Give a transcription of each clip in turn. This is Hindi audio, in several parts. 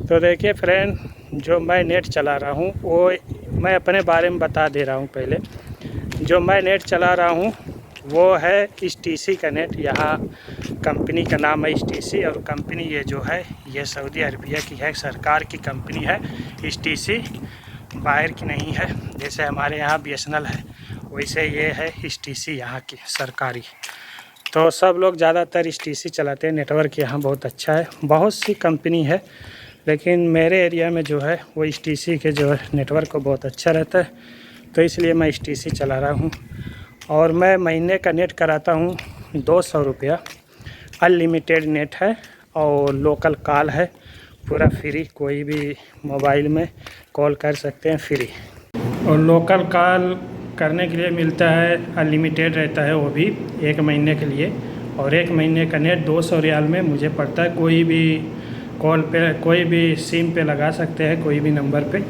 तो देखिए फ्रेंड, जो मैं नेट चला रहा हूँ वो मैं अपने बारे में बता दे रहा हूँ। पहले जो मैं नेट चला रहा हूँ वो है STC का नेट। यहाँ कंपनी का नाम है STC और कंपनी ये जो है ये सऊदी अरबिया की है, सरकार की कंपनी है। STC बाहर की नहीं है, जैसे हमारे यहाँ BSNL है वैसे ये है STC यहाँ की सरकारी। तो सब लोग ज़्यादातर STC चलाते हैं। नेटवर्क यहाँ बहुत अच्छा है, बहुत सी कंपनी है लेकिन मेरे एरिया में जो है वो STC के जो है नेटवर्क को बहुत अच्छा रहता है, तो इसलिए मैं STC चला रहा हूँ। और मैं महीने का नेट कराता हूँ 200 रुपया। अनलिमिटेड नेट है और लोकल कॉल है, पूरा फ्री, कोई भी मोबाइल में कॉल कर सकते हैं फ्री। और लोकल कॉल करने के लिए मिलता है, अनलिमिटेड रहता है वो भी 1 महीने के लिए। और 1 महीने का नेट 200 रियाल में मुझे पड़ता है। कोई भी कॉल पे, कोई भी सिम पे लगा सकते हैं, कोई भी नंबर पे।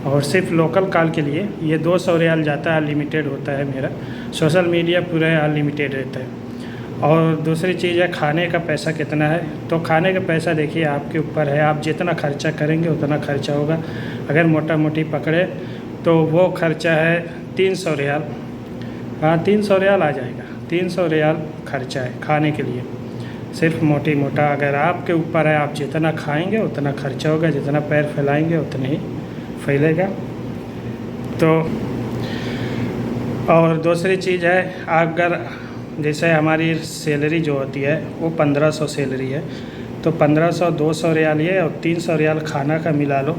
और सिर्फ लोकल कॉल के लिए ये 200 रियाल जाता है, अनलिमिटेड होता है मेरा। सोशल मीडिया पूरा अनलिमिटेड रहता है। और दूसरी चीज़ है खाने का पैसा कितना है। तो खाने का पैसा देखिए आपके ऊपर है, आप जितना खर्चा करेंगे उतना खर्चा होगा। अगर मोटा मोटी पकड़े तो वो खर्चा है 300 रियाल। हाँ, 300 रियाल आ जाएगा। 300 रियाल खर्चा है खाने के लिए, सिर्फ मोटी मोटा। अगर आपके ऊपर है, आप जितना खाएंगे उतना खर्चा होगा, जितना पैर फैलाएंगे उतना ही फैलेगा। तो और दूसरी चीज़ है, अगर जैसे हमारी सैलरी जो होती है वो 1500 सैलरी है, तो 1500 200 रियाल ये और 300 रियाल खाना का मिला लो,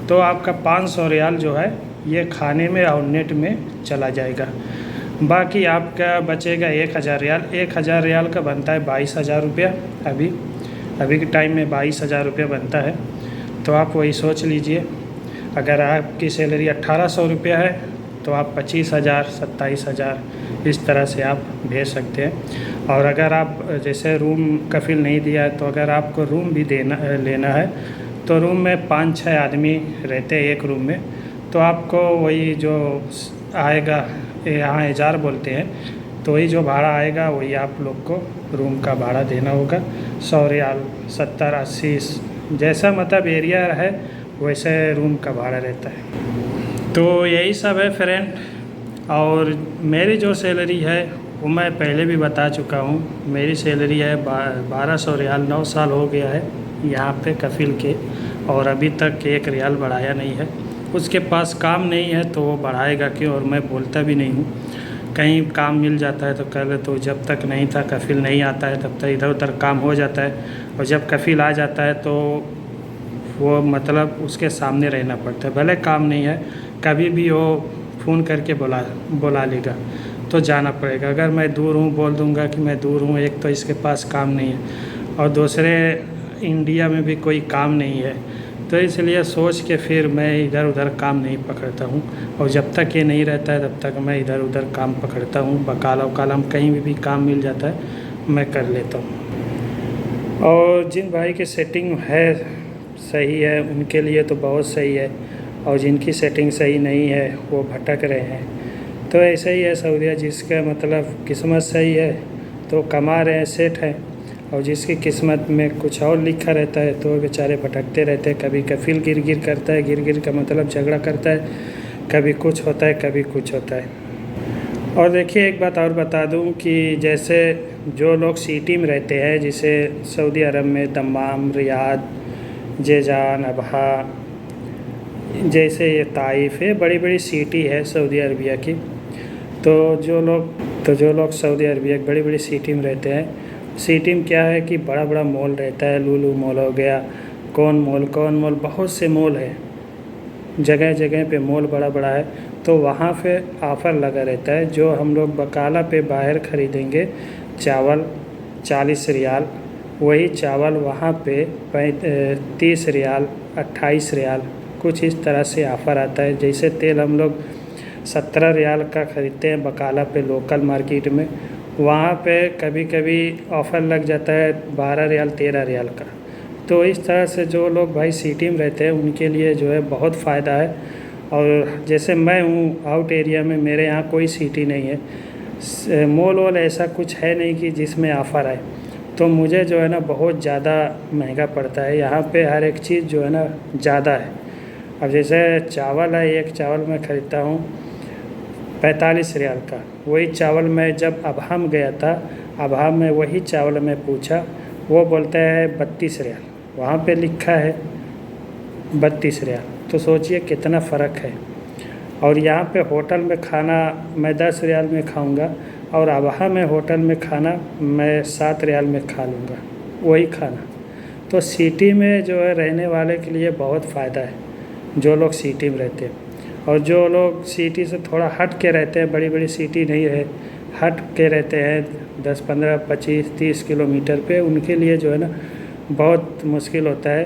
तो आपका 500 रियाल जो है ये खाने में और नेट में चला जाएगा। बाकी आपका बचेगा 1000 रियाल। 1000 रियाल का बनता है 22,000 रुपया। अभी के टाइम में 22,000 रुपया बनता है। तो आप वही सोच लीजिए, अगर आपकी सैलरी 1800 रुपया है तो आप 25,000 27,000 इस तरह से आप भेज सकते हैं। और अगर आप जैसे रूम कफिल नहीं दिया है, तो अगर आपको रूम भी लेना है तो रूम में 5-6 आदमी रहते हैं एक रूम में, तो आपको वही जो आएगा, यहाँ 1000 बोलते हैं, तो वही जो भाड़ा आएगा वही आप लोग को रूम का भाड़ा देना होगा। 100 रियाल, 70-80 जैसा मतलब एरिया है वैसे रूम का भाड़ा रहता है। तो यही सब है फ्रेंड। और मेरी जो सैलरी है वो मैं पहले भी बता चुका हूँ। मेरी सैलरी है 1200 रियाल। 9 साल हो गया है यहाँ पे कफिल के, और अभी तक 1 रियाल बढ़ाया नहीं है। उसके पास काम नहीं है तो वो बढ़ाएगा क्यों, और मैं बोलता भी नहीं हूँ। कहीं काम मिल जाता है तो कर ले, तो जब तक नहीं था, कफिल नहीं आता है तब तक इधर उधर काम हो जाता है। और जब कफिल आ जाता है तो वो मतलब उसके सामने रहना पड़ता है। भले काम नहीं है, कभी भी वो फ़ोन करके बुला लेगा तो जाना पड़ेगा। अगर मैं दूर हूँ, बोल दूँगा कि मैं दूर हूँ, एक तो इसके पास काम नहीं है और दूसरे इंडिया में भी कोई काम नहीं है, तो इसलिए सोच के फिर मैं इधर उधर काम नहीं पकड़ता हूँ। और जब तक ये नहीं रहता है तब तक मैं इधर उधर काम पकड़ता हूँ। बकाला वकाला कहीं भी काम मिल जाता है मैं कर लेता हूँ। और जिन भाई की सेटिंग है सही है उनके लिए तो बहुत सही है, और जिनकी सेटिंग सही नहीं है वो भटक रहे हैं। तो ऐसे ही है सऊदीया, जिसका मतलब किस्मत सही है तो कमा रहे हैं, सेट है, और जिसकी किस्मत में कुछ और लिखा रहता है तो बेचारे भटकते रहते हैं। कभी कफिल गिर करता है, गिर का मतलब झगड़ा करता है, कभी कुछ होता है कभी कुछ होता है। और देखिए एक बात और बता दूं कि जैसे जो लोग सिटी में रहते हैं, जैसे सऊदी अरब में दम्माम, रियाद, जेजान, अबहा, जैसे ये ताइफ है, बड़ी बड़ी सिटी है सऊदी अरबिया की। तो जो लोग सऊदी अरबिया की बड़ी बड़ी सिटी में रहते हैं, सिटी में क्या है कि बड़ा बड़ा मॉल रहता है। लुलु मॉल हो गया, कौन मॉल, बहुत से मॉल है, जगह जगह पे मॉल बड़ा बड़ा है। तो वहाँ पे ऑफ़र लगा रहता है। जो हम लोग बकाला पे बाहर ख़रीदेंगे चावल 40 रियाल, वही चावल वहाँ पे 30 रियाल, 28 रियाल, कुछ इस तरह से ऑफ़र आता है। जैसे तेल हम लोग 17 रियाल का ख़रीदते हैं बकाला पे लोकल मार्केट में, वहाँ पे कभी कभी ऑफ़र लग जाता है 12 रियाल 13 रियाल का। तो इस तरह से जो लोग भाई सिटी में रहते हैं उनके लिए जो है बहुत फ़ायदा है। और जैसे मैं हूँ आउट एरिया में, मेरे यहाँ कोई सिटी नहीं है, मॉल वॉल ऐसा कुछ है नहीं कि जिसमें ऑफ़र है। तो मुझे जो है ना बहुत ज़्यादा महंगा पड़ता है। यहाँ पे हर एक चीज़ जो है ना ज़्यादा है। अब जैसे चावल है, एक चावल मैं ख़रीदता हूँ 45 रियाल का। वही चावल मैं जब अबहम गया था, अबहम में वही चावल मैं पूछा, वो बोलता है 32 रियाल, वहाँ पे लिखा है 32 रियाल। तो सोचिए कितना फ़र्क है। और यहाँ पे होटल में खाना मैं 10 रियाल में खाऊंगा और अबहा में होटल में खाना मैं 7 रियाल में खा लूँगा वही खाना। तो सिटी में जो है रहने वाले के लिए बहुत फ़ायदा है, जो लोग सिटी में रहते हैं। और जो लोग सिटी से थोड़ा हट के रहते हैं, बड़ी बड़ी सिटी नहीं है, हट के रहते हैं 10, 15, 25, 30 किलोमीटर पे, उनके लिए जो है ना बहुत मुश्किल होता है।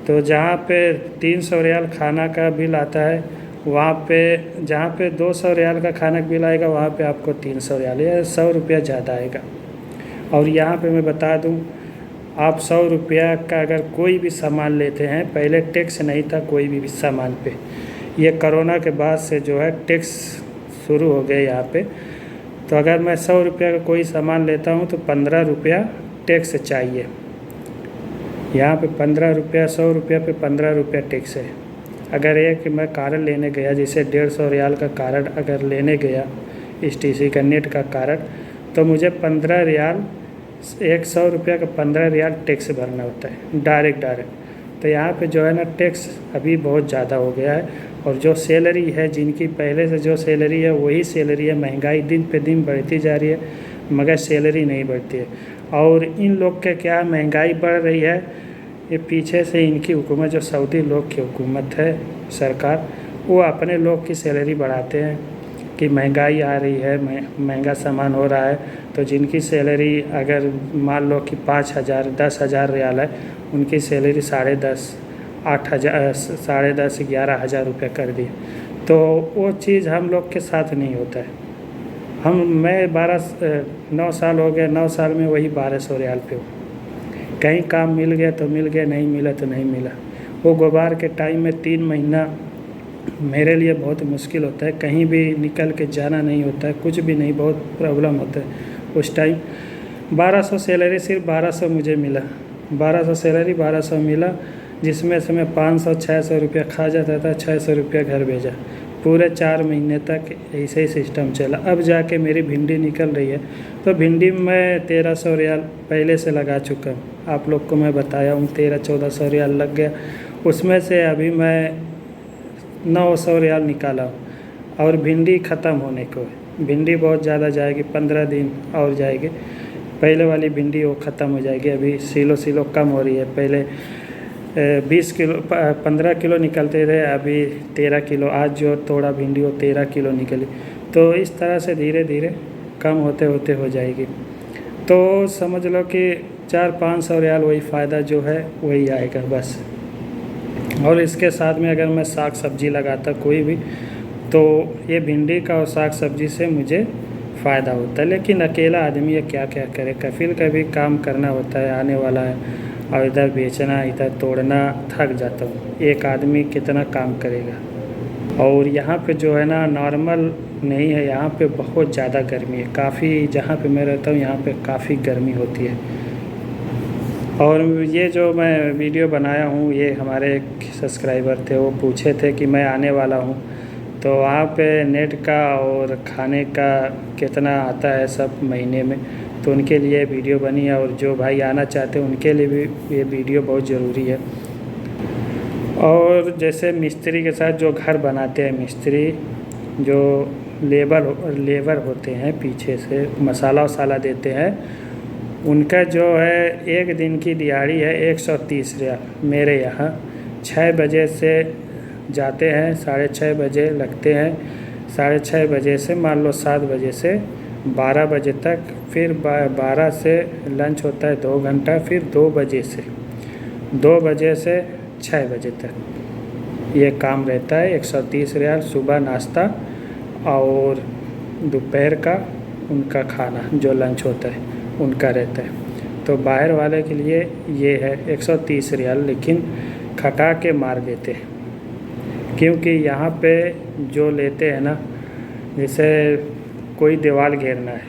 तो जहाँ पे 300 रियाल खाना का बिल आता है, वहाँ पे जहाँ पे 200 रियाल का खाना का बिल आएगा, वहाँ पे आपको 300 रियाल या 100 रुपया ज़्यादा आएगा। और यहाँ पे मैं बता दूँ, आप 100 रुपया का अगर कोई भी सामान लेते हैं, पहले टैक्स नहीं था कोई भी सामान पे, ये कोरोना के बाद से जो है टैक्स शुरू हो गए यहाँ पे। तो अगर मैं 100 रुपया का कोई सामान लेता हूँ तो 15 रुपया टैक्स चाहिए। यहाँ पे 15 रुपया, 100 रुपया पे 15 रुपया टैक्स है। अगर एक मैं कार्ड लेने गया, जैसे 150 रियाल का कार्ड अगर लेने गया STC का नेट का कार्ड, तो मुझे 15 रियाल, 100 रुपया का 15 रियाल टैक्स भरना होता है डायरेक्ट। तो यहाँ पे जो है ना टैक्स अभी बहुत ज़्यादा हो गया है। और जो सैलरी है, जिनकी पहले से जो सैलरी है वही सैलरी है, महंगाई दिन पे दिन बढ़ती जा रही है मगर सैलरी नहीं बढ़ती है। और इन लोग के क्या महंगाई बढ़ रही है, ये पीछे से इनकी हुकूमत, जो सऊदी लोग की हुकूमत है, सरकार, वो अपने लोग की सैलरी बढ़ाते हैं कि महंगाई आ रही है, महंगा सामान हो रहा है। तो जिनकी सैलरी अगर मान लो कि 5,000, 10,000 रियाल है, उनकी सैलरी 10,500, 8,000, 10,500, 11,000 रुपये कर दी। तो वो चीज़ हम लोग के साथ नहीं होता है। मैं 9 साल हो गए, 9 साल में वही 1200 रियाल पे हूँ। कहीं काम मिल गया तो मिल गया, नहीं मिला तो नहीं मिला। वो गुबार के टाइम में 3 महीना मेरे लिए बहुत मुश्किल होता है, कहीं भी निकल के जाना नहीं होता है, कुछ भी नहीं, बहुत प्रॉब्लम होता है उस टाइम। 1200 सैलरी, सिर्फ 1200 मुझे मिला, 1200 सैलरी, 1200 मिला, जिसमें से मैं 500, 600 रुपया खा जाता था, 600 रुपया घर भेजा। पूरे 4 महीने तक ऐसे ही सिस्टम चला। अब जाके मेरी भिंडी निकल रही है, तो भिंडी में 1300 रियाल पहले से लगा चुका हूँ। आप लोग को मैं बताया हूँ 1300-1400 रियाल लग गया। उसमें से अभी मैं 900 रियाल निकाला हूँ और भिंडी ख़त्म होने को है। भिंडी बहुत ज़्यादा जाएगी, 15 दिन और जाएगी। पहले वाली भिंडी वो ख़त्म हो जाएगी। अभी सिलो कम हो रही है। पहले 20 किलो 15 किलो निकलते थे, अभी 13 किलो। आज जो तोड़ा भिंडी वो 13 किलो निकली। तो इस तरह से धीरे धीरे कम होते होते हो जाएगी। तो समझ लो कि 400-500 रियाल वही फ़ायदा जो है वही आएगा बस। और इसके साथ में अगर मैं साग सब्जी लगाता कोई भी, तो ये भिंडी का और साग सब्जी से मुझे फ़ायदा होता है। लेकिन अकेला आदमी ये क्या क्या करे, कफिल का भी काम करना होता है, आने वाला है, और इधर बेचना, इधर तोड़ना, थक जाता हूँ। एक आदमी कितना काम करेगा। और यहाँ पे जो है ना नॉर्मल नहीं है, यहाँ पे बहुत ज़्यादा गर्मी है। काफ़ी, जहाँ पे मैं रहता हूँ यहाँ पे काफ़ी गर्मी होती है। और ये जो मैं वीडियो बनाया हूँ, ये हमारे एक सब्सक्राइबर थे, वो पूछे थे कि मैं आने वाला हूँ, तो वहाँ पे नेट का और खाने का कितना आता है सब महीने में, तो उनके लिए वीडियो बनी है। और जो भाई आना चाहते हैं उनके लिए भी ये वीडियो बहुत ज़रूरी है। और जैसे मिस्त्री के साथ जो घर बनाते हैं, मिस्त्री जो लेबर होते हैं, पीछे से मसाला वसाला देते हैं, उनका जो है एक दिन की दिहाड़ी है 130 रियाल। मेरे यहाँ 6 बजे से जाते हैं, 6:30 बजे लगते हैं, 6:30 बजे से मान लो 7 बजे से 12 बजे तक, फिर 12 से लंच होता है 2 घंटा, फिर 2 बजे से 6 बजे तक ये काम रहता है। 130 रियाल सुबह नाश्ता और दोपहर का उनका खाना जो लंच होता है उनका रहता है। तो बाहर वाले के लिए ये है 130 रियाल, लेकिन खटा के मार देते हैं। क्योंकि यहाँ पे जो लेते हैं ना, जैसे कोई दीवार घेरना है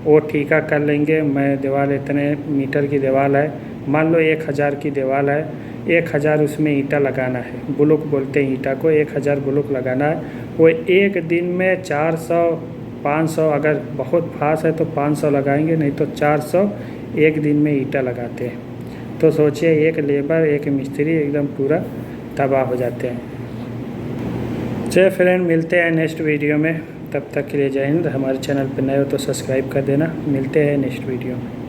वो ठीका कर लेंगे। मैं दीवार इतने मीटर की दीवार है, मान लो 1000 की दीवार है, 1000 उसमें ईंटा लगाना है, ब्लॉक बोलते हैं ईंटा को, 1000 ब्लॉक लगाना है। वो एक दिन में 400 500, अगर बहुत फास्ट है तो 500 लगाएंगे, नहीं तो 400 एक दिन में ईंटा लगाते हैं। तो सोचिए एक लेबर एक मिस्त्री एकदम पूरा तबाह हो जाते हैं। चलिए फ्रेंड, मिलते हैं नेक्स्ट वीडियो में, तब तक के लिए जय हिंद। हमारे चैनल पर नए हो तो सब्सक्राइब कर देना। मिलते हैं नेक्स्ट वीडियो में।